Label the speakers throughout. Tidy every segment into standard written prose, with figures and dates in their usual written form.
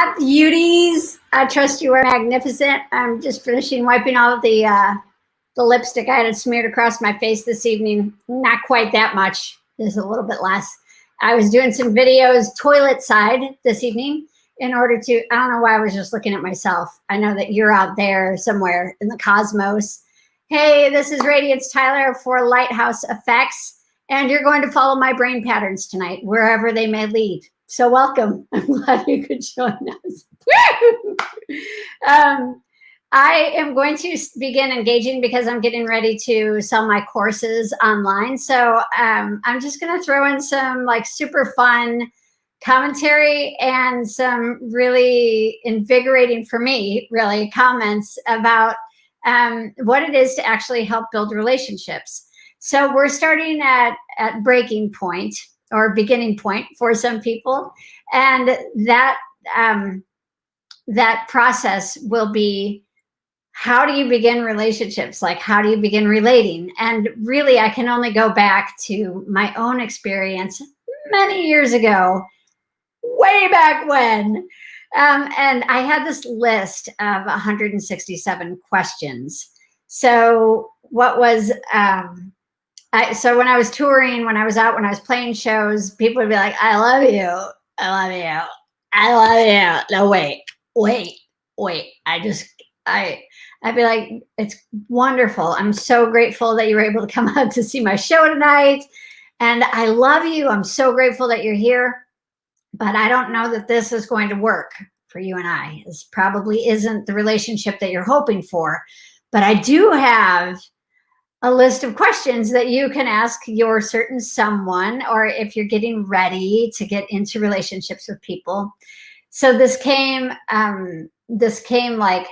Speaker 1: Hi, beauties. I trust you are magnificent. I'm just finishing wiping all of the lipstick I had it smeared across my face this evening. Not quite that much. Just a little bit less. I was doing some videos toilet side this evening in order to, I don't know why I was just looking at myself. I know that you're out there somewhere in the cosmos. Hey, this is Radiance Tyler for Lighthouse Affects, and you're going to follow my brain patterns tonight, wherever they may lead. So welcome. I'm glad you could join us. I am going to begin engaging because I'm getting ready to sell my courses online. So I'm just going to throw in some like super fun commentary and some really invigorating for me, really, comments about what it is to actually help build relationships. So we're starting at breaking point or beginning point for some people, and that that process will be, how do you begin relationships? Like, how do you begin relating? And really, I can only go back to my own experience many years ago, way back when. And I had this list of 167 questions. So what was, so when I was touring, when I was out, when I was playing shows, people would be like, I love you. I love you. I love you. No, wait. I'd be like, it's wonderful. I'm so grateful that you were able to come out to see my show tonight. And I love you. I'm so grateful that you're here. But I don't know that this is going to work for you and I. This probably isn't the relationship that you're hoping for. But I do have a list of questions that you can ask your certain someone, or if you're getting ready to get into relationships with people. So this came like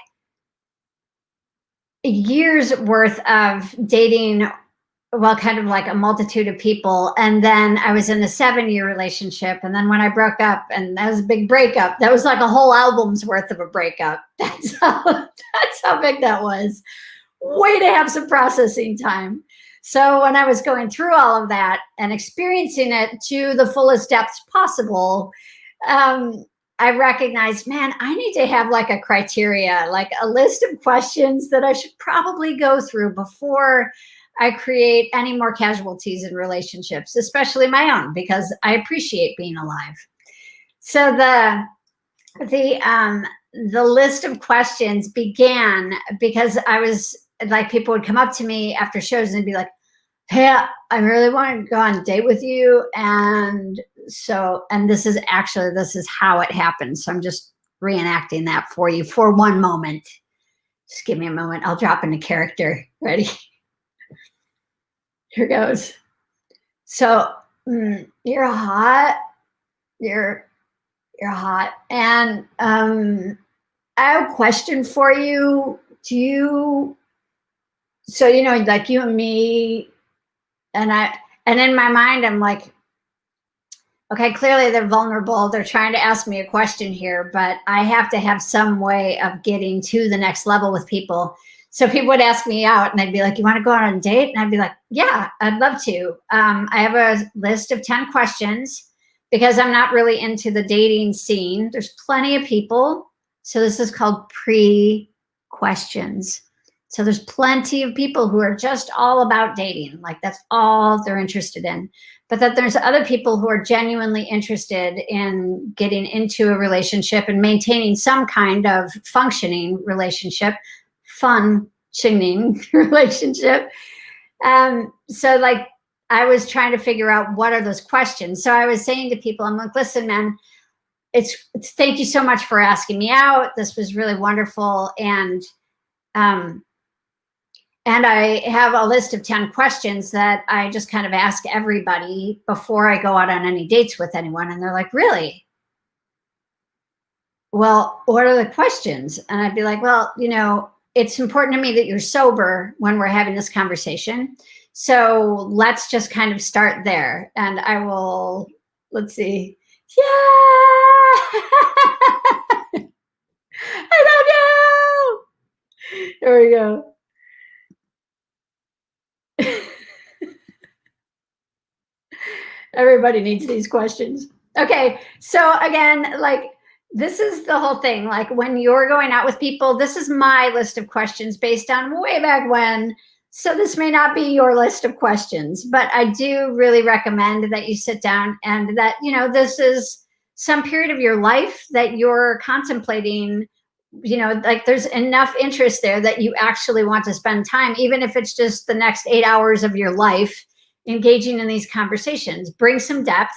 Speaker 1: years worth of dating, well, kind of like a multitude of people. And then I was in a 7-year relationship. And then when I broke up, and that was a big breakup, that was like a whole album's worth of a breakup. That's how big that was. Way to have some processing time. So when I was going through all of that and experiencing it to the fullest depths possible, I recognized, man, I need to have like a criteria, like a list of questions that I should probably go through before I create any more casualties in relationships, especially my own, because I appreciate being alive. So the list of questions began because I was like, people would come up to me after shows and be like, hey, I really want to go on a date with you. And this is how it happened. So I'm just reenacting that for you for one moment. Just give me a moment. I'll drop into character. Ready? Here goes. So you're hot. You're hot. And I have a question for you. So, you know, like you and me, and in my mind, I'm like, okay, clearly they're vulnerable. They're trying to ask me a question here, but I have to have some way of getting to the next level with people. So people would ask me out and they'd be like, you want to go on a date? And I'd be like, yeah, I'd love to. I have a list of 10 questions because I'm not really into the dating scene. There's plenty of people. So this is called pre-questions. So there's plenty of people who are just all about dating. Like that's all they're interested in. But that there's other people who are genuinely interested in getting into a relationship and maintaining some kind of functioning relationship, functioning relationship. So like I was trying to figure out what are those questions. So I was saying to people, I'm like, listen, man, it's thank you so much for asking me out. This was really wonderful. And I have a list of 10 questions that I just kind of ask everybody before I go out on any dates with anyone. And they're like, really? Well, what are the questions? And I'd be like, well, you know, it's important to me that you're sober when we're having this conversation. So let's just kind of start there. And I will, let's see. Yeah. I love you. There we go. Everybody needs these questions. Okay, so again, like this is the whole thing. Like when you're going out with people, this is my list of questions based on way back when. So this may not be your list of questions, but I do really recommend that you sit down and that, you know, this is some period of your life that you're contemplating, you know, like there's enough interest there that you actually want to spend time, even if it's just the next 8 hours of your life, engaging in these conversations. Bring some depth,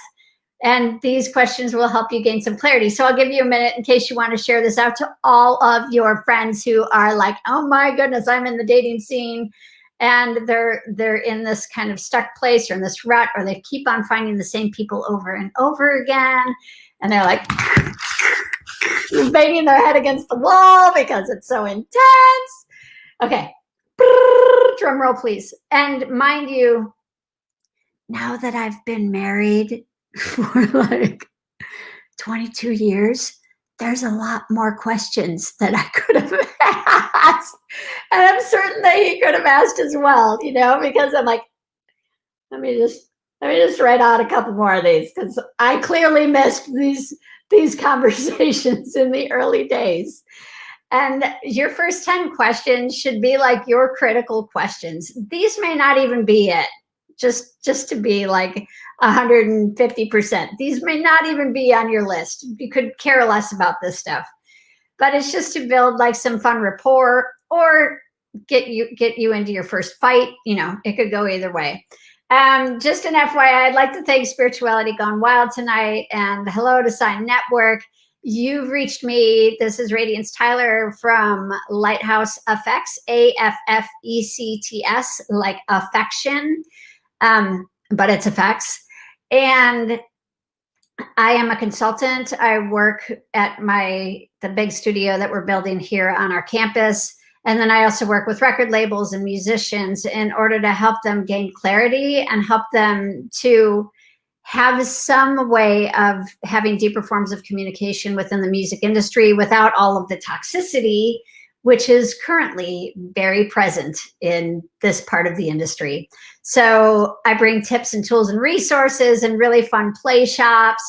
Speaker 1: and these questions will help you gain some clarity. So I'll give you a minute in case you want to share this out to all of your friends who are like, oh my goodness, I'm in the dating scene, and they're in this kind of stuck place or in this rut, or they keep on finding the same people over and over again, and they're like banging their head against the wall because it's so intense. Okay, drum roll please. And mind you, now that I've been married for like 22 years, there's a lot more questions that I could have asked. And I'm certain that he could have asked as well, you know, because I'm like, let me just write out a couple more of these, because I clearly missed these conversations in the early days. And your first 10 questions should be like your critical questions. These may not even be it, just to be like 150%. These may not even be on your list. You could care less about this stuff, but it's just to build like some fun rapport or get you into your first fight. You know, it could go either way. Just an FYI, I'd like to thank Spirituality Gone Wild tonight, and hello to Sign Network. You've reached me. This is Radiance Tyler from Lighthouse Affects, AFFECTS, like affection, but it's effects. And I am a consultant. I work at the big studio that we're building here on our campus. And then I also work with record labels and musicians in order to help them gain clarity and help them to have some way of having deeper forms of communication within the music industry without all of the toxicity, which is currently very present in this part of the industry. So I bring tips and tools and resources and really fun play shops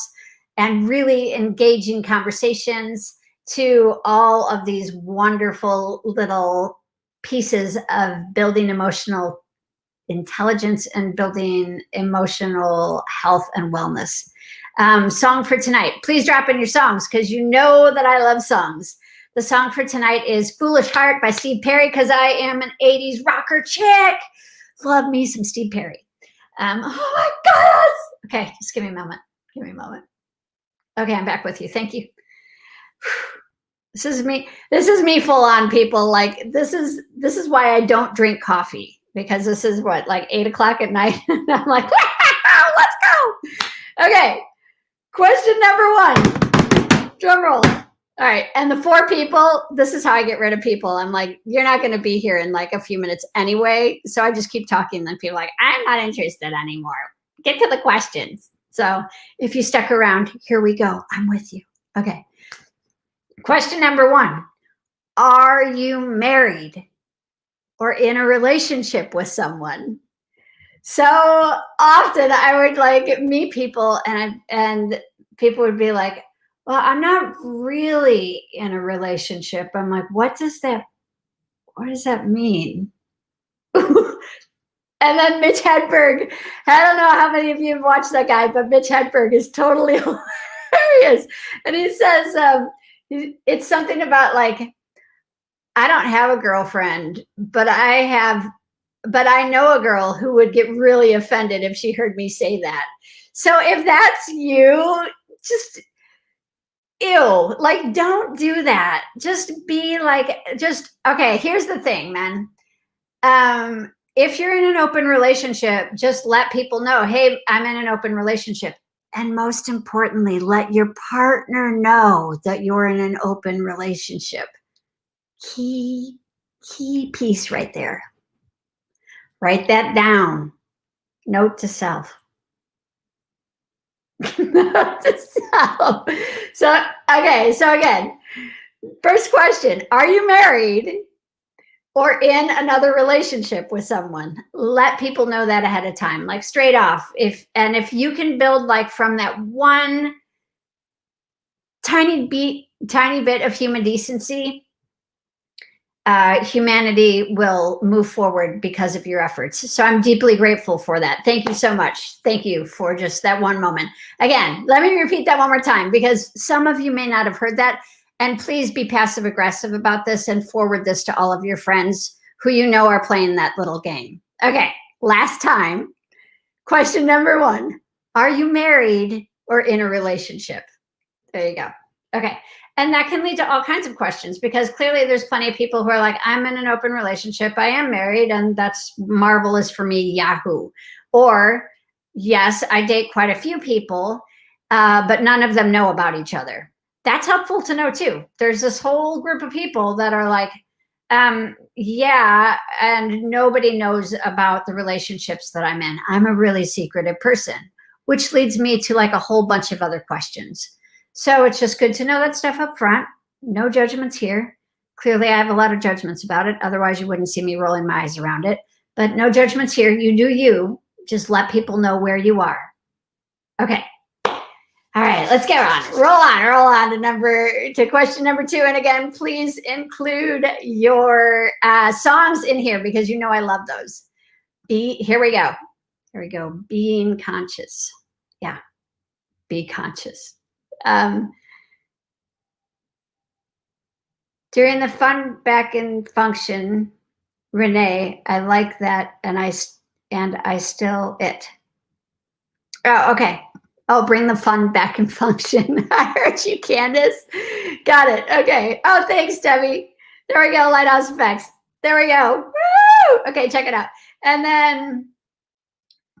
Speaker 1: and really engaging conversations to all of these wonderful little pieces of building emotional intelligence and building emotional health and wellness. Song for tonight. Please drop in your songs, because you know that I love songs. The song for tonight is Foolish Heart by Steve Perry, because I am an 80s rocker chick. Love me some Steve Perry. Oh my gosh. Okay, just give me a moment. Give me a moment. Okay, I'm back with you. Thank you. This is me full on, people. Like this is why I don't drink coffee, because this is what, like 8 o'clock at night. And I'm like, let's go. Okay. Question number 1. Drum roll. All right. And the 4 people, this is how I get rid of people. I'm like, you're not going to be here in like a few minutes anyway. So I just keep talking. And then people are like, I'm not interested anymore. Get to the questions. So if you stuck around, here we go. I'm with you. Okay. Question number 1. Are you married or in a relationship with someone? So often I would like meet people and people would be like, well, I'm not really in a relationship. I'm like, what does that mean? And then Mitch Hedberg, I don't know how many of you have watched that guy, but Mitch Hedberg is totally hilarious. And he says, it's something about like, I don't have a girlfriend, but I know a girl who would get really offended if she heard me say that. So if that's you, just ew, like don't do that. Just be like, okay, here's the thing, man. If you're in an open relationship, just let people know, hey, I'm in an open relationship. And most importantly, let your partner know that you're in an open relationship. Key piece right there. Write that down. Note to self. Note to self. So, okay. So again, first question, are you married or in another relationship with someone? Let people know that ahead of time, like straight off. If you can build like from that one tiny bit of human decency, humanity will move forward because of your efforts. So I'm deeply grateful for that. Thank you so much. Thank you for just that one moment. Again, let me repeat that one more time, because some of you may not have heard that. And please be passive aggressive about this and forward this to all of your friends who you know are playing that little game. Okay, last time. Question number 1. Are you married or in a relationship? There you go. Okay. And that can lead to all kinds of questions, because clearly there's plenty of people who are like, I'm in an open relationship, I am married, and that's marvelous for me, yahoo. Or, yes, I date quite a few people, but none of them know about each other. That's helpful to know too. There's this whole group of people that are like, yeah, and nobody knows about the relationships that I'm in. I'm a really secretive person, which leads me to like a whole bunch of other questions. So it's just good to know that stuff up front. No judgments here. Clearly, I have a lot of judgments about it. Otherwise, you wouldn't see me rolling my eyes around it. But no judgments here. You do you. Just let people know where you are. Okay. All right, let's get on. Roll on to question number 2. And again, please include your songs in here, because you know I love those. Here we go. Being conscious. Yeah. Be conscious. During the fun back in function, Renee, I like that, and I still it. Oh, okay. Oh, bring the fun back in function. I heard you, Candace. Got it. Okay. Oh, thanks, Debbie. There we go. Lighthouse Affects. There we go. Woo! Okay, check it out. And then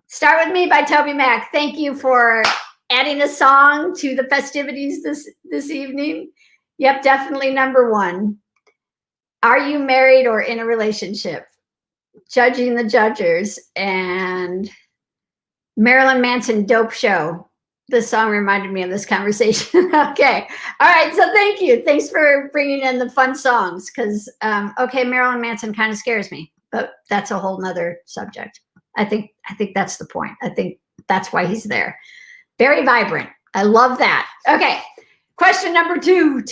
Speaker 1: Start With Me by Toby Mac. Thank you for adding a song to the festivities this evening. Yep, definitely number 1. Are you married or in a relationship? Judging the Judgers and Marilyn Manson, Dope Show. This song reminded me of this conversation. Okay. All right. So thank you. Thanks for bringing in the fun songs, because, okay, Marilyn Manson kind of scares me, but that's a whole nother subject. I think that's the point. I think that's why he's there. Very vibrant. I love that. Okay. Question number 2.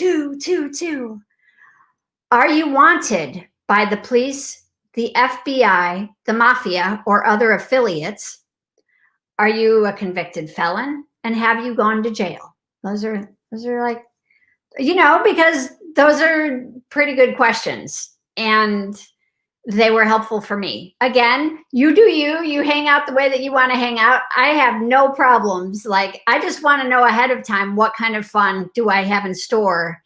Speaker 1: Are you wanted by the police, the FBI, the mafia, or other affiliates? Are you a convicted felon? And have you gone to jail? Those are like, because those are pretty good questions. And they were helpful for me. Again, you do you hang out the way that you want to hang out. I have no problems. Like, I just want to know ahead of time what kind of fun do I have in store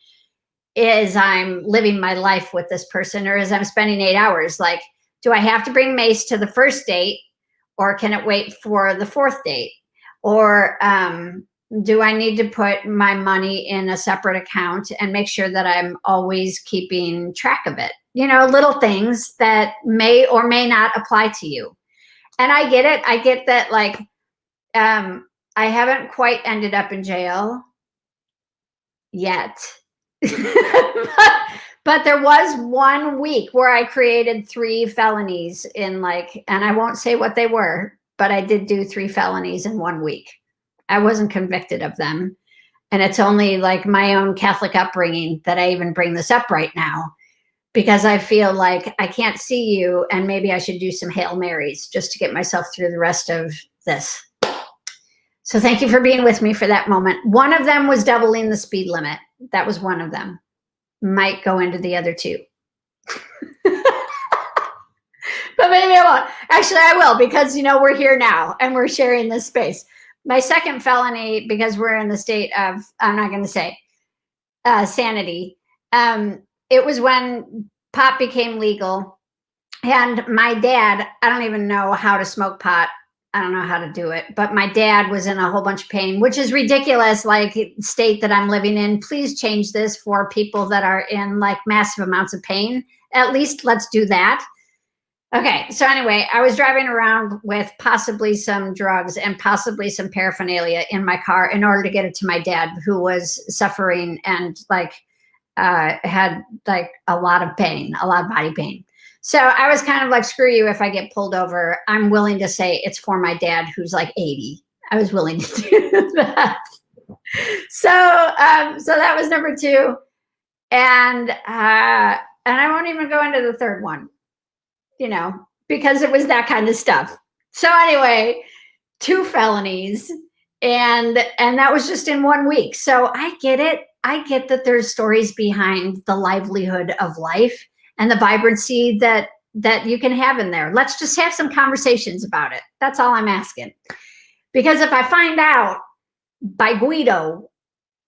Speaker 1: as I'm living my life with this person, or as I'm spending 8 hours. Like, do I have to bring mace to the first date, or can it wait for the 4th date? Or do I need to put my money in a separate account and make sure that I'm always keeping track of it? Little things that may or may not apply to you. And I get it. I get that, like, I haven't quite ended up in jail yet. But there was 1 week where I created 3 felonies and I won't say what they were, but I did do 3 felonies in 1 week. I wasn't convicted of them. And it's only like my own Catholic upbringing that I even bring this up right now, because I feel like I can't see you, and maybe I should do some Hail Marys just to get myself through the rest of this. So thank you for being with me for that moment. One of them was doubling the speed limit. That was one of them. Might go into the other 2. But maybe I won't. Actually, I will, because, we're here now and we're sharing this space. My second felony, because we're in the state of, I'm not going to say, sanity. It was when pot became legal, and my dad, I don't even know how to smoke pot. I don't know how to do it, but my dad was in a whole bunch of pain, which is ridiculous. Like, state that I'm living in, please change this for people that are in like massive amounts of pain. At least let's do that. Okay. So anyway, I was driving around with possibly some drugs and possibly some paraphernalia in my car in order to get it to my dad, who was suffering and had like a lot of pain, a lot of body pain. So I was kind of like, screw you, if I get pulled over, I'm willing to say it's for my dad, who's like 80. I was willing to do that. So that was number 2. And I won't even go into the third one, because it was that kind of stuff. So anyway, 2 felonies, and that was just in 1 week. So I get it. I get that there's stories behind the livelihood of life and the vibrancy that you can have in there. Let's just have some conversations about it. That's all I'm asking. Because if I find out by Guido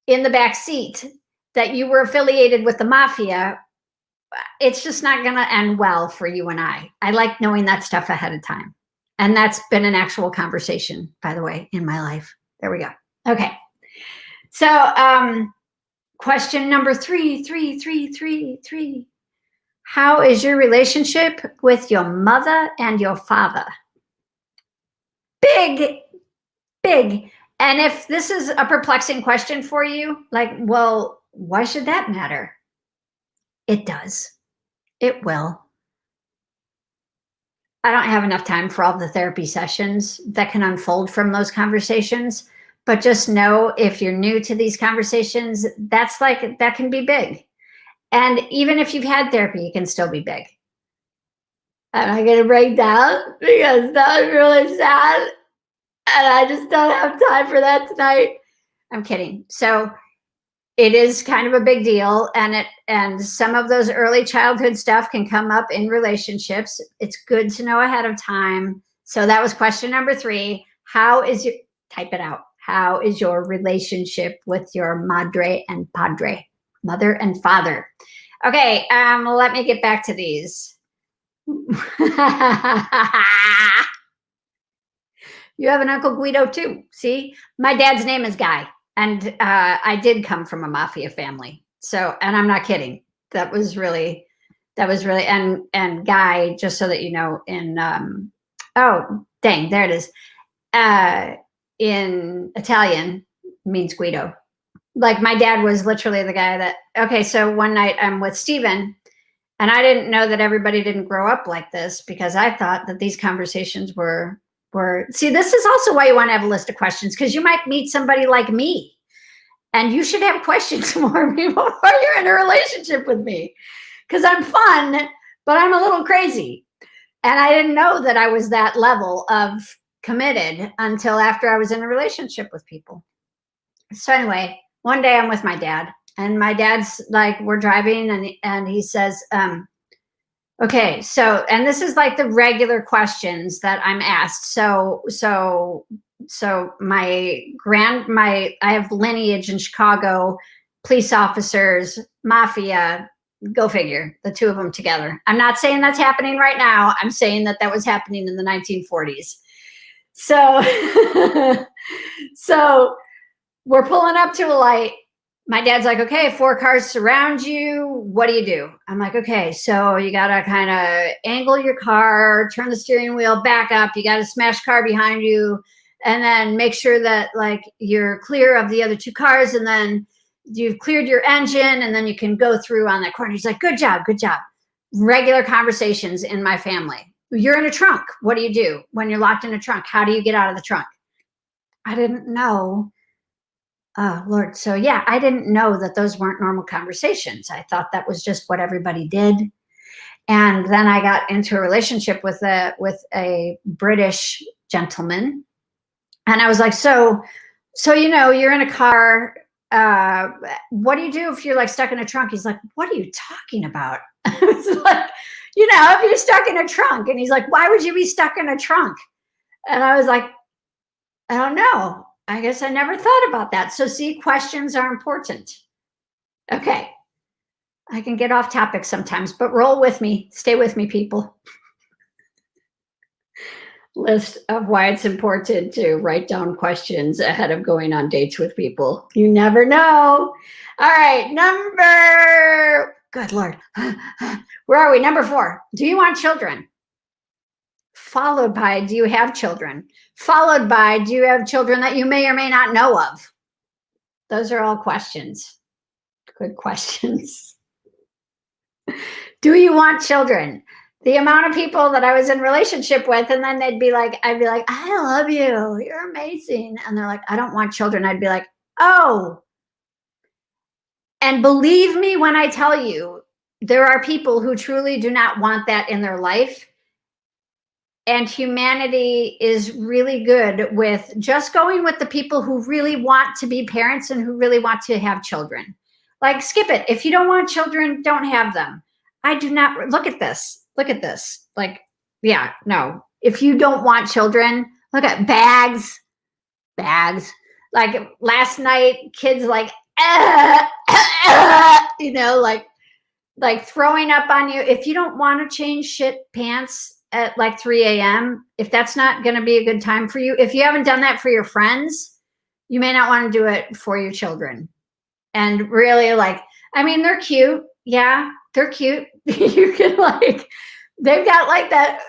Speaker 1: in the back seat that you were affiliated with the mafia, it's just not going to end well for you and I. I like knowing that stuff ahead of time. And that's been an actual conversation, by the way, in my life. There we go. Okay. So question number 3. How is your relationship with your mother and your father? Big. And if this is a perplexing question for you, like, well, why should that matter? It does. It will. I don't have enough time for all the therapy sessions that can unfold from those conversations, but just know if you're new to these conversations, that can be big. And even if you've had therapy, it can still be big. Am I going to break down? Because that was really sad. And I just don't have time for that tonight. I'm kidding. So it is kind of a big deal. And some of those early childhood stuff can come up in relationships. It's good to know ahead of time. So that was question number 3. Type it out. How is your relationship with your madre and padre, mother and father? Okay, let me get back to these. You have an Uncle Guido too. See, my dad's name is Guy, and I did come from a mafia family. So, and I'm not kidding. That was really, and Guy, just so that you know, in oh dang, there it is. In Italian means Guido. Like my dad was literally the guy that. Okay, so one night I'm with Steven, and I didn't know that everybody didn't grow up like this, because I thought that these conversations were see, this is also why you want to have a list of questions, because you might meet somebody like me and you should have questions for me before you're in a relationship with me, because I'm fun, but I'm a little crazy. And I didn't know that I was that level of committed until after I was in a relationship with people. So anyway, one day I'm with my dad, and my dad's like, we're driving, and he says, okay, so, and this is like the regular questions that I'm asked. So I have lineage in Chicago, police officers, mafia, go figure, the 2 of them together. I'm not saying that's happening right now. I'm saying that was happening in the 1940s. So, so we're pulling up to a light. My dad's like, okay, 4 cars surround you. What do you do? I'm like, okay, so you got to kind of angle your car, turn the steering wheel back up. You got to smash car behind you, and then make sure that like you're clear of the other 2 cars, and then you've cleared your engine, and then you can go through on that corner. He's like, good job. Regular conversations in my family. You're in a trunk. What do you do when you're locked in a trunk? How do you get out of the trunk? I didn't know. Oh, Lord. So yeah, I didn't know that those weren't normal conversations. I thought that was just what everybody did. And then I got into a relationship with a British gentleman. And I was like, so, you're in a car. What do you do if you're like stuck in a trunk? He's like, what are you talking about? I was like, if you're stuck in a trunk. And he's like, why would you be stuck in a trunk? And I was like, I don't know. I guess I never thought about that. So see, questions are important. Okay. I can get off topic sometimes, but roll with me. Stay with me, people. List of why it's important to write down questions ahead of going on dates with people. You never know. All right. Good Lord. Where are we? Number 4. Do you want children? Followed by, do you have children? Followed by, do you have children that you may or may not know of? Those are all questions. Good questions. Do you want children? The amount of people that I was in relationship with, and then I'd be like, I love you. You're amazing. And they're like, I don't want children. I'd be like, Oh, and believe me when I tell you, there are people who truly do not want that in their life. And humanity is really good with just going with the people who really want to be parents and who really want to have children. Like, skip it. If you don't want children, don't have them. I do not. Look at this. Look at this. Like, yeah, no. If you don't want children, look at bags. Like last night, kids like, you know, like throwing up on you. If you don't want to change shit pants at like 3 a.m., if that's not going to be a good time for you, if you haven't done that for your friends, you may not want to do it for your children. And really, like, I mean, they're cute. Yeah, they're cute. You can like, they've got like that,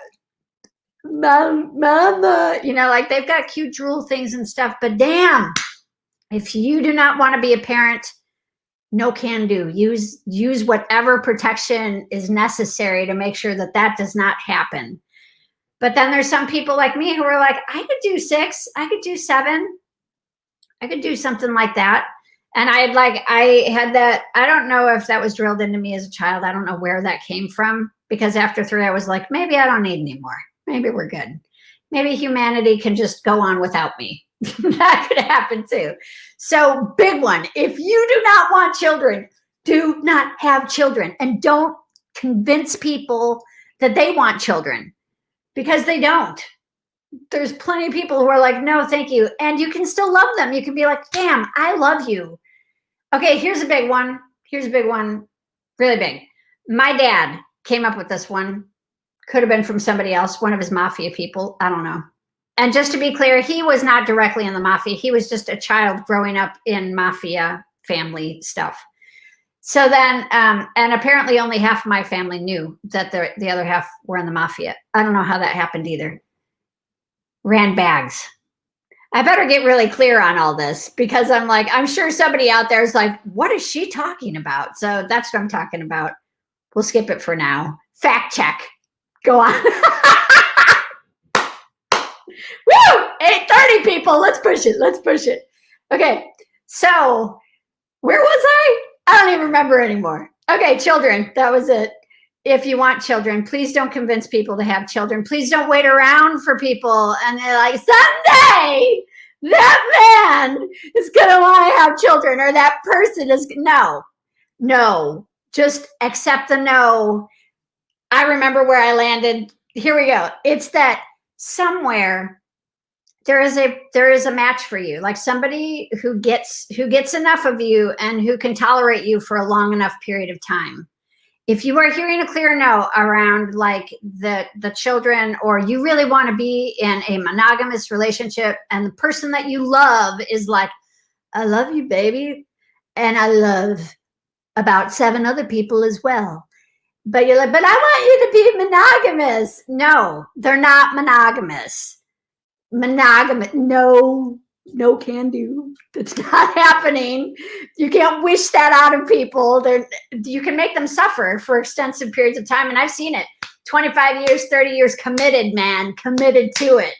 Speaker 1: mama, you know, like they've got cute drool things and stuff. But damn, if you do not want to be a parent, no can do. Use whatever protection is necessary to make sure that that does not happen. But then there's some people like me who are like, I could do 6, I could do 7, I could do something like that. And I had that, I don't know if that was drilled into me as a child. I don't know where that came from, because after 3, I was like, maybe I don't need any more. Maybe we're good. Maybe humanity can just go on without me. That could happen too. So, big one. If you do not want children, do not have children. And don't convince people that they want children, because they don't. There's plenty of people who are like, no, thank you. And you can still love them. You can be like, damn, I love you. Okay, here's a big one. Here's a big one. Really big. My dad came up with this one. Could have been from somebody else, one of his mafia people. I don't know. And just to be clear, he was not directly in the mafia. He was just a child growing up in mafia family stuff. So then, and apparently only half of my family knew that the other half were in the mafia. I don't know how that happened either. Ran bags. I better get really clear on all this, because I'm like, I'm sure somebody out there is like, what is she talking about? So that's what I'm talking about. We'll skip it for now. Fact check. Go on. Woo! 8:30 people. Let's push it. Let's push it. Okay. So where was I? I don't even remember anymore. Okay, children. That was it. If you want children, please don't convince people to have children. Please don't wait around for people and they're like, someday that man is going to want to have children, or that person is. No, just accept the no. I remember where I landed. Here we go. It's that somewhere there is a match for you, like somebody who gets enough of you and who can tolerate you for a long enough period of time. If you are hearing a clear no around like the children, or you really want to be in a monogamous relationship and the person that you love is like, I love you, baby, and I love about 7 other people as well. But you're like, but I want you to be monogamous. No, they're not monogamous. No can do. It's not happening. You can't wish that out of people. You can make them suffer for extensive periods of time. And I've seen it. 25 years, 30 years, committed, man, committed to it.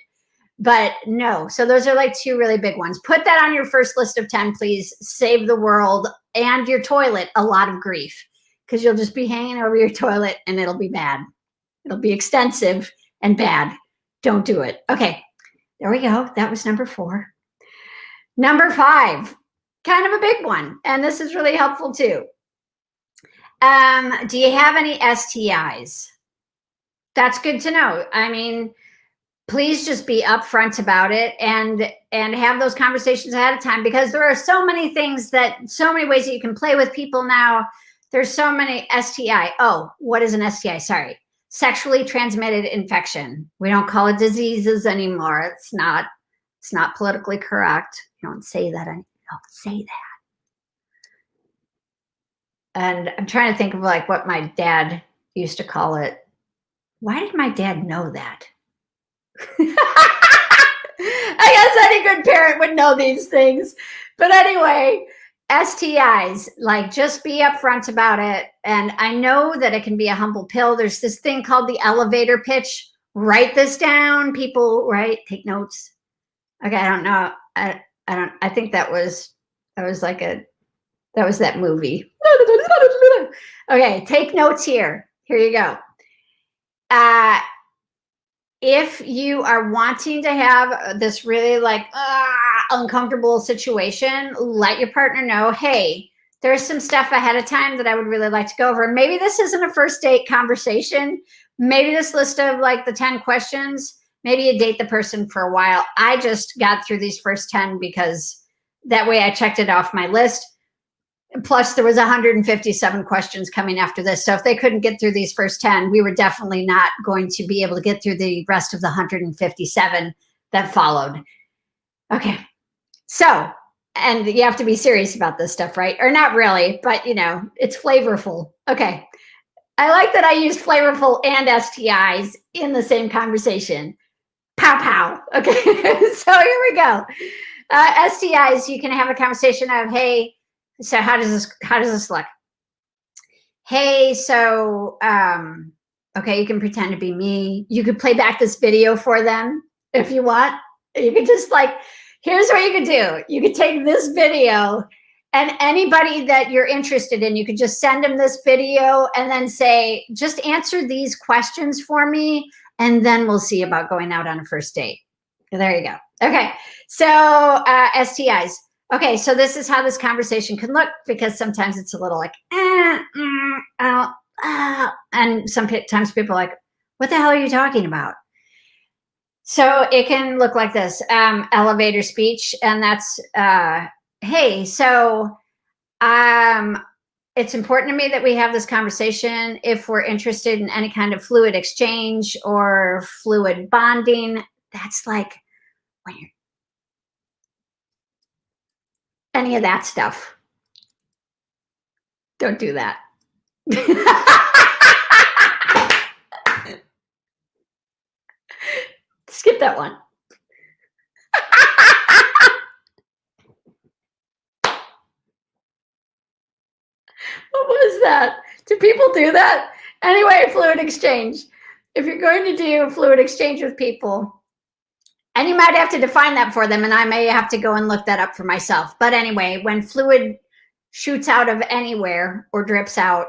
Speaker 1: But no. So those are like 2 really big ones. Put that on your first list of 10, please. Save the world and your toilet a lot of grief, because you'll just be hanging over your toilet and it'll be bad. It'll be extensive and bad. Don't do it. Okay. There we go. That was number 4. Number 5, kind of a big one. And this is really helpful too. Do you have any STIs? That's good to know. I mean, please just be upfront about it and have those conversations ahead of time, because there are so many ways that you can play with people now. There's so many STI. Oh, what is an STI? Sorry. Sexually transmitted infection. We don't call it diseases anymore. It's not politically correct. You don't say that. Don't say that. And I'm trying to think of like what my dad used to call it. Why did my dad know that? I guess any good parent would know these things. But anyway, STIs, like, just be upfront about it. And I know that it can be a humble pill. There's this thing called the elevator pitch. Write this down, people, right? Take notes. Okay, I don't know. I think that was That was like that was that movie. Okay, take notes here. Here you go. If you are wanting to have this really like uncomfortable situation, let your partner know, hey, there's some stuff ahead of time that I would really like to go over. Maybe this isn't a first date conversation. Maybe this list of like the 10 questions, maybe you date the person for a while. I just got through these first 10 because that way I checked it off my list. Plus there was 157 questions coming after this. So if they couldn't get through these first 10, we were definitely not going to be able to get through the rest of the 157 that followed. Okay. So, and you have to be serious about this stuff, right? Or not really, but you know, it's flavorful. Okay. I like that I used flavorful and STIs in the same conversation. Pow, pow. Okay. So here we go. STIs, you can have a conversation of, hey, so how does this look? Hey, so, okay, you can pretend to be me. You could play back this video for them if you want. You could just like, here's what you could do. You could take this video and anybody that you're interested in, you could just send them this video and then say, just answer these questions for me. And then we'll see about going out on a first date. There you go. Okay. So, STIs. Okay, so this is how this conversation can look, because sometimes it's a little like, and sometimes people are like, what the hell are you talking about? So it can look like this, elevator speech, and that's, hey, so it's important to me that we have this conversation if we're interested in any kind of fluid exchange or fluid bonding. That's like when you're any of that stuff. Don't do that. Skip that one. What was that? Do people do that? Anyway, fluid exchange. If you're going to do fluid exchange with people, and you might have to define that for them, and I may have to go and look that up for myself. But anyway, when fluid shoots out of anywhere or drips out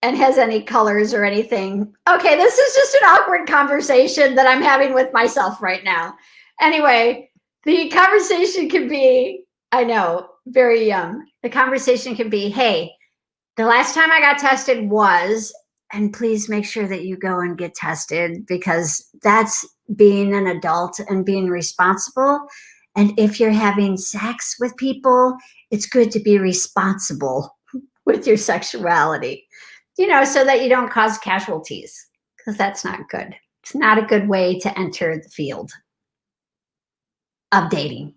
Speaker 1: and has any colors or anything. Okay, this is just an awkward conversation that I'm having with myself right now. Anyway, the conversation can be, I know, very young. The conversation can be, hey, the last time I got tested was, and please make sure that you go and get tested, because that's being an adult and being responsible. And if you're having sex with people, it's good to be responsible with your sexuality, you know, so that you don't cause casualties, because that's not good. It's not a good way to enter the field of dating.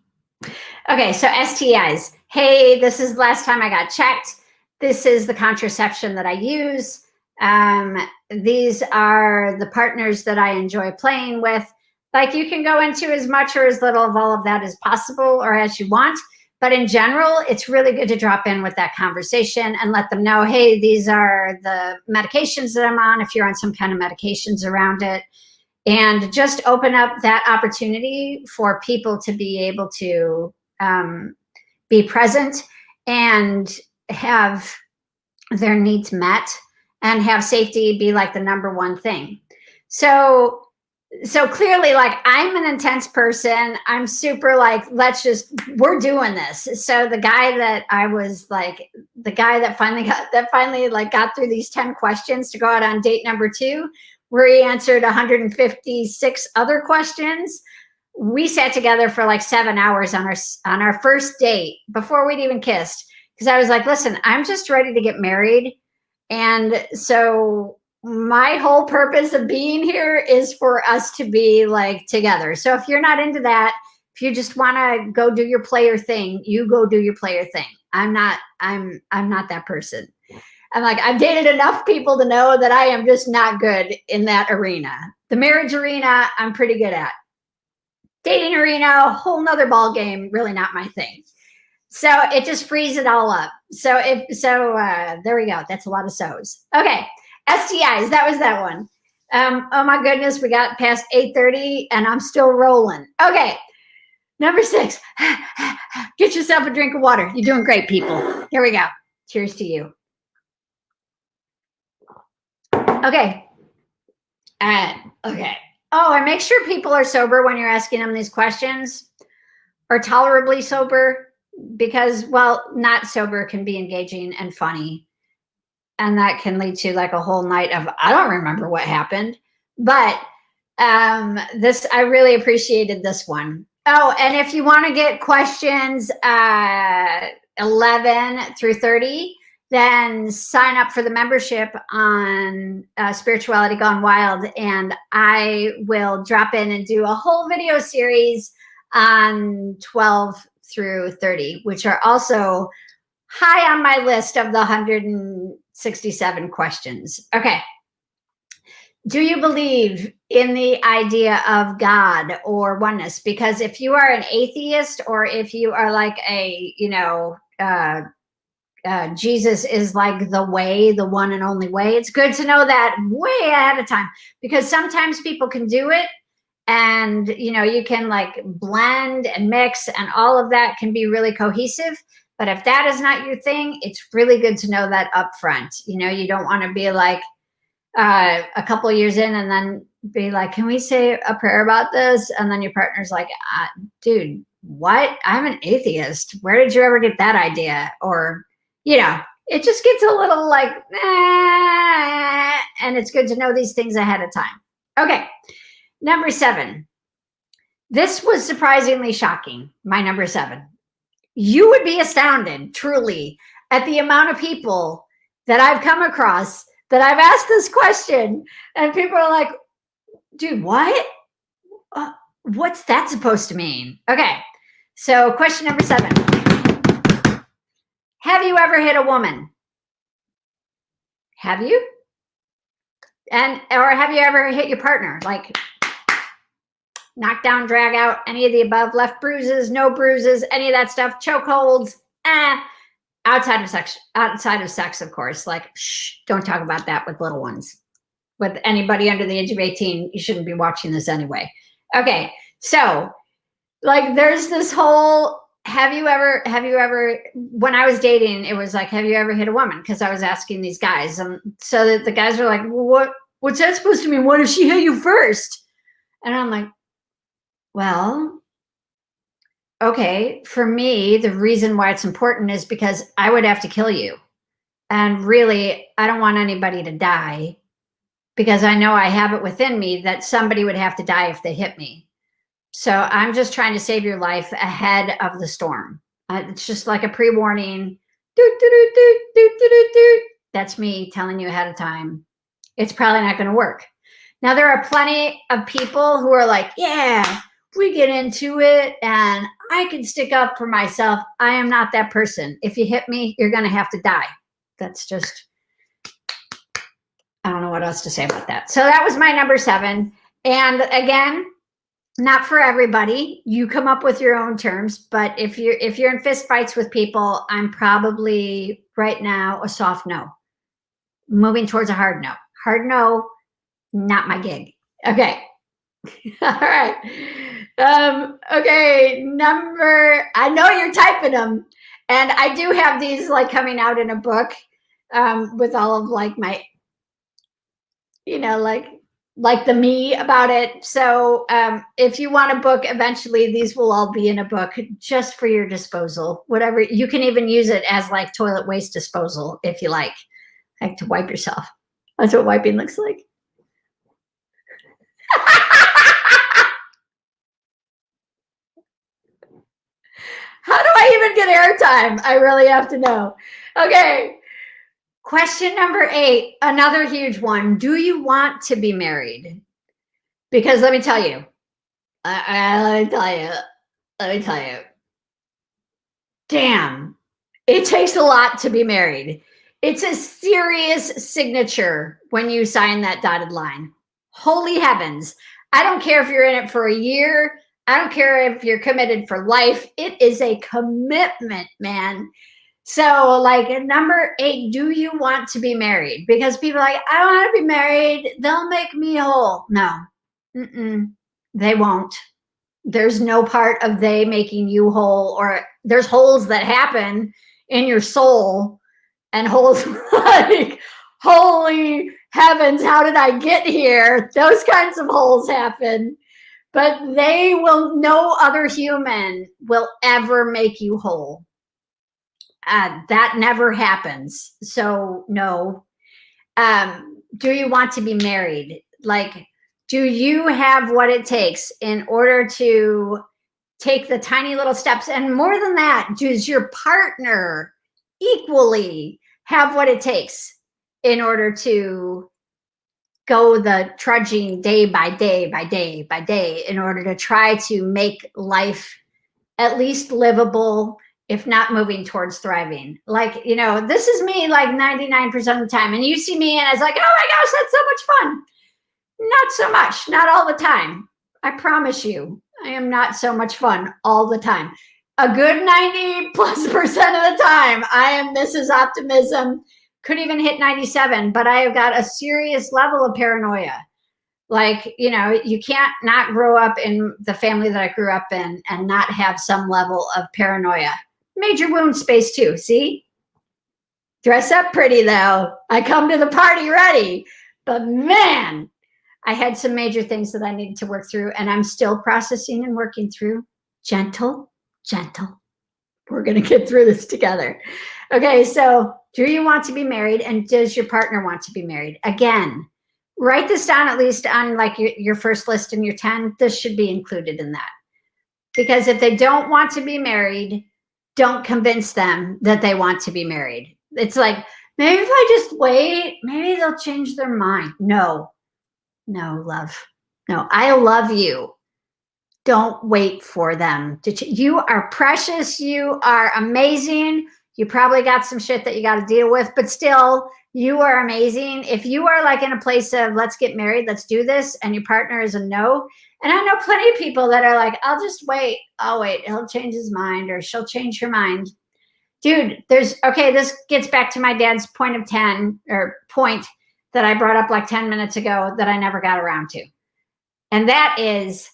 Speaker 1: Okay, so STIs. Hey, this is the last time I got checked. This is the contraception that I use. These are the partners that I enjoy playing with. Like, you can go into as much or as little of all of that as possible or as you want. But in general, it's really good to drop in with that conversation and let them know, hey, these are the medications that I'm on, if you're on some kind of medications around it. And just open up that opportunity for people to be able to be present and have their needs met and have safety be like the number one thing. So clearly, like, I'm an intense person. I'm super like, we're doing this. So the guy that finally got through these 10 questions to go out on date number 2, where he answered 156 other questions. We sat together for like 7 hours on our first date before we'd even kissed. Because I was like, listen, I'm just ready to get married. And so my whole purpose of being here is for us to be like together. So if you're not into that, if you just want to go do your player thing, you go do your player thing. I'm not that person. I'm like, I've dated enough people to know that I am just not good in that arena. The marriage arena, I'm pretty good at. Dating arena, a whole nother ball game, really not my thing. So it just frees it all up. So there we go. That's a lot of so's. Okay. STIs, that was that one. Oh my goodness, we got past 8:30 and I'm still rolling. Okay. Number 6, get yourself a drink of water. You're doing great, people. Here we go. Cheers to you. Okay. Okay. Oh, and make sure people are sober when you're asking them these questions, or tolerably sober, because, well, not sober can be engaging and funny. And that can lead to like a whole night of, I don't remember what happened. But this, I really appreciated this one. Oh, and if you want to get questions 11 through 30, then sign up for the membership on Spirituality Gone Wild, and I will drop in and do a whole video series on 12 through 30, which are also high on my list of the 167 questions. Okay. Do you believe in the idea of God or oneness? Because if you are an atheist, or if you are like a, Jesus is like the way, the one and only way, it's good to know that way ahead of time, because sometimes people can do it and, you can like blend and mix, and all of that can be really cohesive. But if that is not your thing, it's really good to know that up front. You don't want to be like a couple years in and then be like, can we say a prayer about this? And then your partner's like, dude, what? I'm an atheist. Where did you ever get that idea? Or, it just gets a little like, and it's good to know these things ahead of time. Okay. Number 7. This was surprisingly shocking. My number 7. You would be astounded, truly, at the amount of people that I've come across that I've asked this question, and people are like, dude, what? What's that supposed to mean? Okay, so question number 7. Have you ever hit a woman? Have you? Or have you ever hit your partner? Like, knock down, drag out, any of the above, left bruises, no bruises, any of that stuff, chokeholds, outside of sex, of course. Like, shh, don't talk about that with little ones. With anybody under the age of 18, you shouldn't be watching this anyway. Okay, so like there's this whole, have you ever, when I was dating, it was like, have you ever hit a woman? Because I was asking these guys, and so that the guys were like, well, what's that supposed to mean? What if she hit you first? And I'm like, well, okay, for me, the reason why it's important is because I would have to kill you. And really, I don't want anybody to die, because I know I have it within me that somebody would have to die if they hit me. So I'm just trying to save your life ahead of the storm. It's just like a pre-warning. That's me telling you ahead of time. It's probably not going to work. Now, there are plenty of people who are like, yeah, we get into it and I can stick up for myself. I am not that person. If you hit me, you're going to have to die. That's just, I don't know what else to say about that. So that was my number 7. And again, not for everybody. You come up with your own terms, but if you're in fist fights with people, I'm probably right now a soft no. Moving towards a hard no. Hard no, not my gig. Okay. All right. Okay, I know you're typing them, and I do have these like coming out in a book with all of like my, like the me about it. So if you want a book, eventually these will all be in a book just for your disposal. Whatever, you can even use it as like toilet waste disposal if you like to wipe yourself. That's what wiping looks like. How do I even get airtime? I really have to know. Okay. Question number 8, another huge one. Do you want to be married? Because let me tell you, damn, it takes a lot to be married. It's a serious signature when you sign that dotted line. Holy heavens. I don't care if you're in it for a year. I don't care if you're committed for life. It is a commitment, man. So like number 8, do you want to be married? Because people are like, I don't want to be married. They'll make me whole. No, they won't. There's no part of they making you whole, or there's holes that happen in your soul and holes like, holy heavens, how did I get here? Those kinds of holes happen, but no other human will ever make you whole. That never happens. So no. Do you want to be married? Like, do you have what it takes in order to take the tiny little steps? And more than that, does your partner equally have what it takes in order to go the trudging day by day by day by day in order to try to make life at least livable, if not moving towards thriving? Like, you know, this is me like 99% of the time. And you see me and I was like, oh my gosh, that's so much fun. Not so much, not all the time. I promise you, I am not so much fun all the time. A good 90+% of the time, I am Mrs. Optimism. Could even hit 97, but I have got a serious level of paranoia. Like, you know, you can't not grow up in the family that I grew up in and not have some level of paranoia. Major wound space too, see? Dress up pretty though. I come to the party ready. But man, I had some major things that I needed to work through, and I'm still processing and working through. Gentle, gentle. We're going to get through this together. Okay, so do you want to be married, and does your partner want to be married? Again, write this down at least on like your first list in your 10. This should be included in that. Because if they don't want to be married, don't convince them that they want to be married. It's like, maybe if I just wait, maybe they'll change their mind. No, love. No, I love you. Don't wait for them to you are precious. You are amazing. You probably got some shit that you got to deal with, but still, you are amazing. If you are like in a place of let's get married, let's do this, and your partner is a no, and I know plenty of people that are like, I'll just wait. I'll wait. He'll change his mind, or she'll change her mind. Dude, this gets back to my dad's point of 10, or point that I brought up like 10 minutes ago that I never got around to. And that is,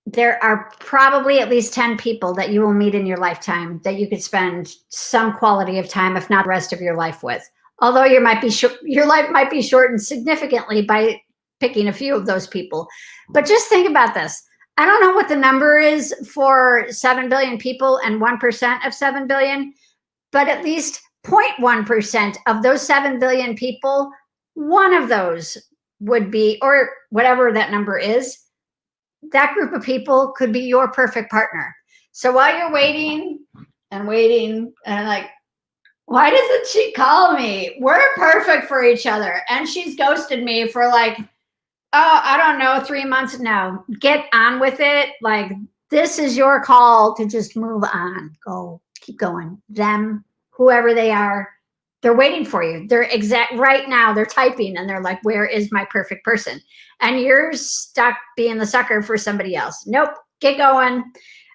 Speaker 1: there are probably at least 10 people that you will meet in your lifetime that you could spend some quality of time, if not the rest of your life with. Although your life might be shortened significantly by picking a few of those people. But just think about this. I don't know what the number is for 7 billion people and 1% of 7 billion, but at least 0.1% of those 7 billion people, one of those would be, or whatever that number is, that group of people could be your perfect partner. So while you're waiting and like, why doesn't she call me? We're perfect for each other. And she's ghosted me for like, I don't know, 3 months now. Get on with it. Like, this is your call to just move on. Go, keep going. Them, whoever they are, they're waiting for you. They're right now, they're typing and they're like, where is my perfect person? And you're stuck being the sucker for somebody else. Nope, get going.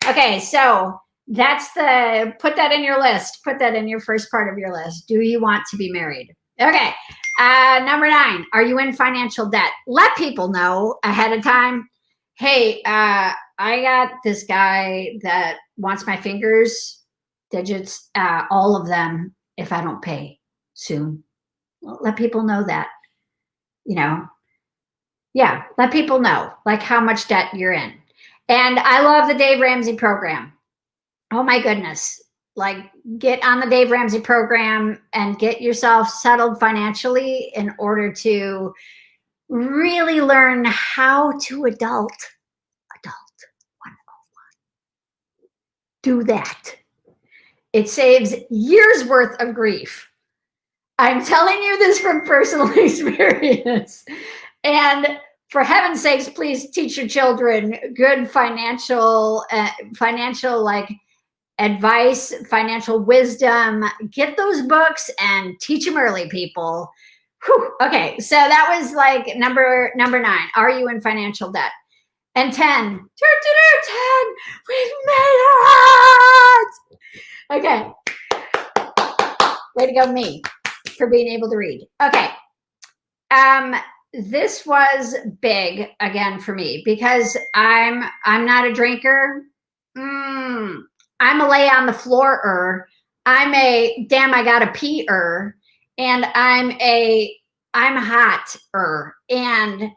Speaker 1: Okay, so put that in your list. Put that in your first part of your list. Do you want to be married? Okay, number 9, are you in financial debt? Let people know ahead of time. Hey, I got this guy that wants my fingers, digits, all of them, if I don't pay soon. Well, let people know that, you know. Yeah, let people know like how much debt you're in. And I love the Dave Ramsey program. Oh my goodness. Like, get on the Dave Ramsey program and get yourself settled financially in order to really learn how to adult 101. Do that. It saves years worth of grief. I'm telling you this from personal experience. And for heaven's sakes, please teach your children good financial like advice, financial wisdom. Get those books and teach them early, people. Whew. Okay, so that was like number 9. Are you in financial debt? And 10, 10, we've made it. Okay. Way to go, me, for being able to read. Okay. this was big again for me because I'm not a drinker. I'm a lay on the floor. I'm a damn I gotta pee and I'm hot and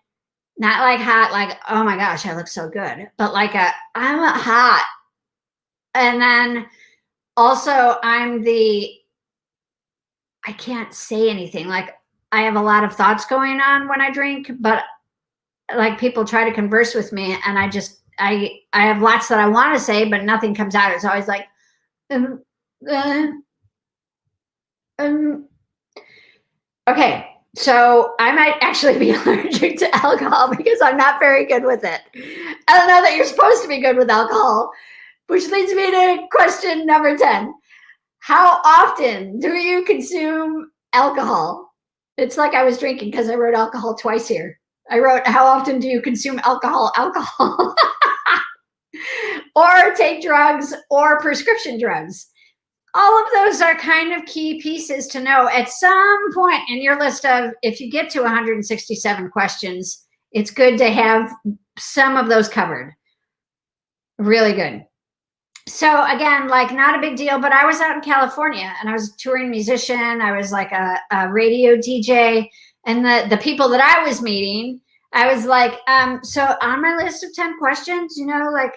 Speaker 1: not like hot like oh my gosh I look so good, but like I'm a hot. And then also I can't say anything. Like I have a lot of thoughts going on when I drink, but like people try to converse with me and I have lots that I want to say, but nothing comes out. It's always like, okay. So I might actually be allergic to alcohol because I'm not very good with it. I don't know that you're supposed to be good with alcohol, which leads me to question number 10. How often do you consume alcohol? It's like I was drinking because I wrote alcohol twice here. I wrote, how often do you consume alcohol? Or take drugs or prescription drugs? All of those are kind of key pieces to know at some point in your list of, if you get to 167 questions, it's good to have some of those covered. Really good. So again, like not a big deal, but I was out in California and I was a touring musician. I was like a radio DJ, and the people that I was meeting, I was like, so on my list of 10 questions, you know, like,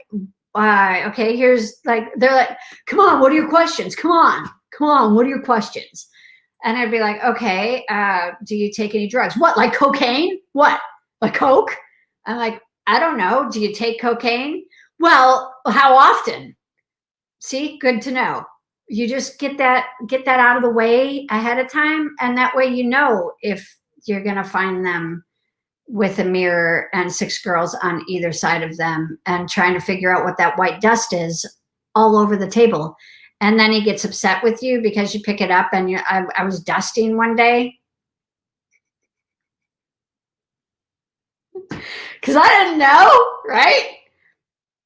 Speaker 1: okay, here's like, they're like, come on, what are your questions? Come on, what are your questions? And I'd be like, okay, do you take any drugs? What, like cocaine? What, like coke? I'm like, I don't know. Do you take cocaine? Well, how often? See, good to know. You just get that out of the way ahead of time, and that way you know if you're going to find them with a mirror and 6 girls on either side of them and trying to figure out what that white dust is all over the table. And then he gets upset with you because you pick it up and I was dusting one day because I didn't know, right?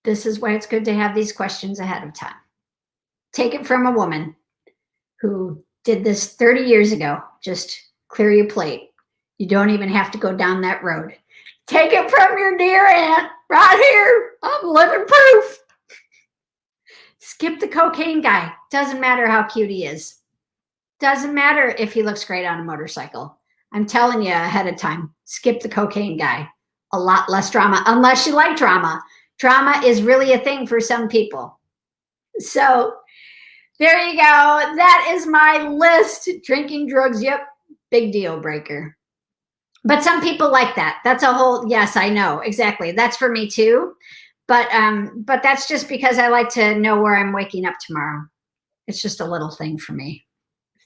Speaker 1: This is why it's good to have these questions ahead of time. Take it from a woman who did this 30 years ago. Just clear your plate. You don't even have to go down that road. Take it from your dear aunt right here. I'm living proof. Skip the cocaine guy. Doesn't matter how cute he is. Doesn't matter if he looks great on a motorcycle. I'm telling you ahead of time, skip the cocaine guy. A lot less drama, unless you like drama. Drama is really a thing for some people. So there you go. That is my list. Drinking, drugs, yep, big deal breaker. But some people like that. That's a whole, yes, I know, exactly. That's for me too. But that's just because I like to know where I'm waking up tomorrow. It's just a little thing for me.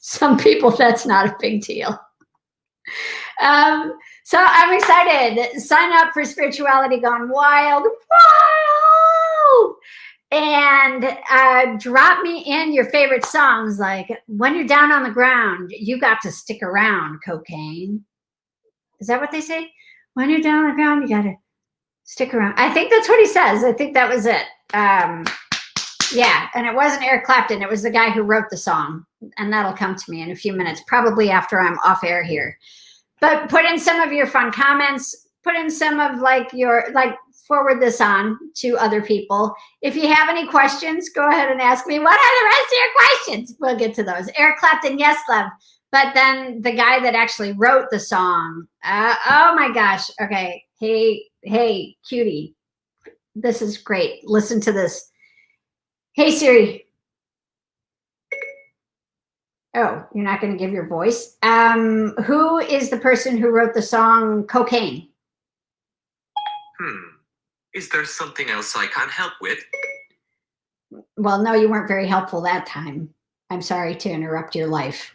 Speaker 1: Some people, that's not a big deal. So I'm excited. Sign up for Spirituality Gone Wild. And drop me in your favorite songs. Like when you're down on the ground, you got to stick around, cocaine. Is that what they say? When you're down on the ground, you got to stick around. I think that's what he says. I think that was it. Yeah, and it wasn't Eric Clapton. It was the guy who wrote the song. And that'll come to me in a few minutes, probably after I'm off air here. But put in some of your fun comments. Put in some of like your, like, forward this on to other people. If you have any questions, go ahead and ask me. What are the rest of your questions? We'll get to those. Eric Clapton, yes, love. But then the guy that actually wrote the song, oh my gosh. Okay. Hey, cutie. This is great. Listen to this. Hey, Siri. Oh, you're not going to give your voice? Who is the person who wrote the song Cocaine?
Speaker 2: Is there something else I can help with?
Speaker 1: Well, no, you weren't very helpful that time. I'm sorry to interrupt your life.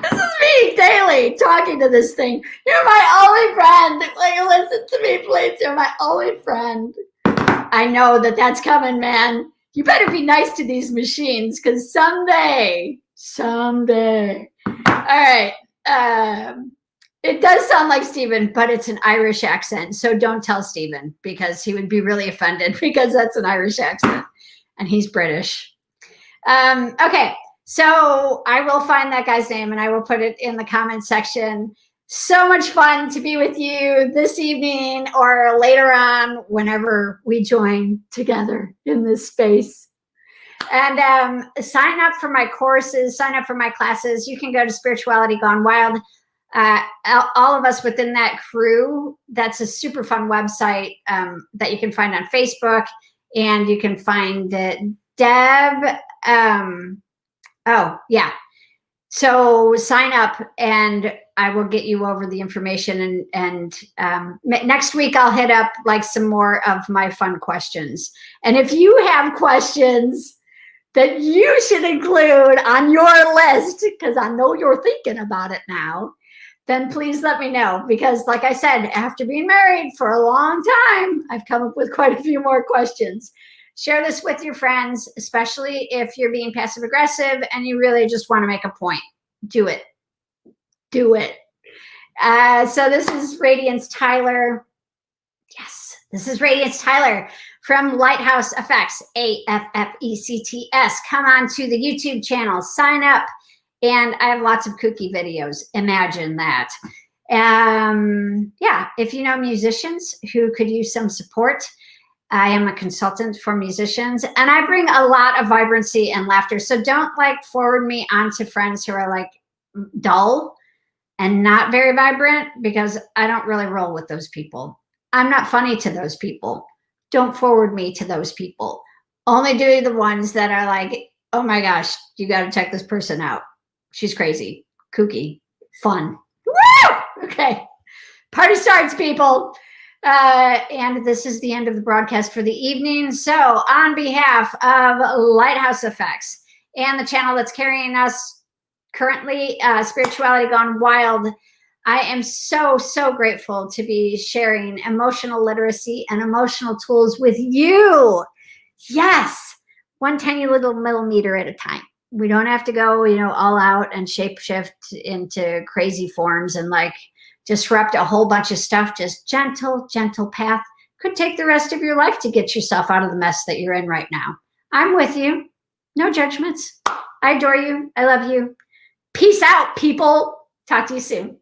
Speaker 1: This is me daily talking to this thing. You're my only friend. Like, listen to me, please. You're my only friend. I know that that's coming, man. You better be nice to these machines because someday. All right. It does sound like Stephen, but it's an Irish accent. So don't tell Stephen because he would be really offended because that's an Irish accent and he's British. Okay. So I will find that guy's name and I will put it in the comment section. So much fun to be with you this evening or later on, whenever we join together in this space. And sign up for my courses, sign up for my classes. You can go to Spirituality Gone Wild. All of us within that crew, that's a super fun website that you can find on Facebook. And you can find Deb. Oh, yeah. So sign up and I will get you over the information. And next week I'll hit up like some more of my fun questions. And if you have questions that you should include on your list, because I know you're thinking about it now, then please let me know. Because like I said, after being married for a long time, I've come up with quite a few more questions. Share this with your friends, especially if you're being passive aggressive and you really just want to make a point. Do it. Do it. So this is Radiance Tyler. Yes, this is Radiance Tyler from Lighthouse Affects, AFFECTS. Come on to the YouTube channel, sign up, and I have lots of kooky videos. Imagine that. Yeah, if you know musicians who could use some support, I am a consultant for musicians and I bring a lot of vibrancy and laughter. So don't like forward me on to friends who are like dull and not very vibrant, because I don't really roll with those people. I'm not funny to those people. Don't forward me to those people. Only do the ones that are like, oh my gosh, you got to check this person out. She's crazy, kooky, fun. Woo! Okay. Party starts, people. And this is the end of the broadcast for the evening. So on behalf of Lighthouse Affects and the channel that's carrying us currently, Spirituality Gone Wild, I am so, so grateful to be sharing emotional literacy and emotional tools with you. Yes, one tiny little millimeter at a time. We don't have to go, all out and shapeshift into crazy forms and like disrupt a whole bunch of stuff. Just gentle, gentle path. Could take the rest of your life to get yourself out of the mess that you're in right now. I'm with you. No judgments. I adore you. I love you. Peace out, people. Talk to you soon.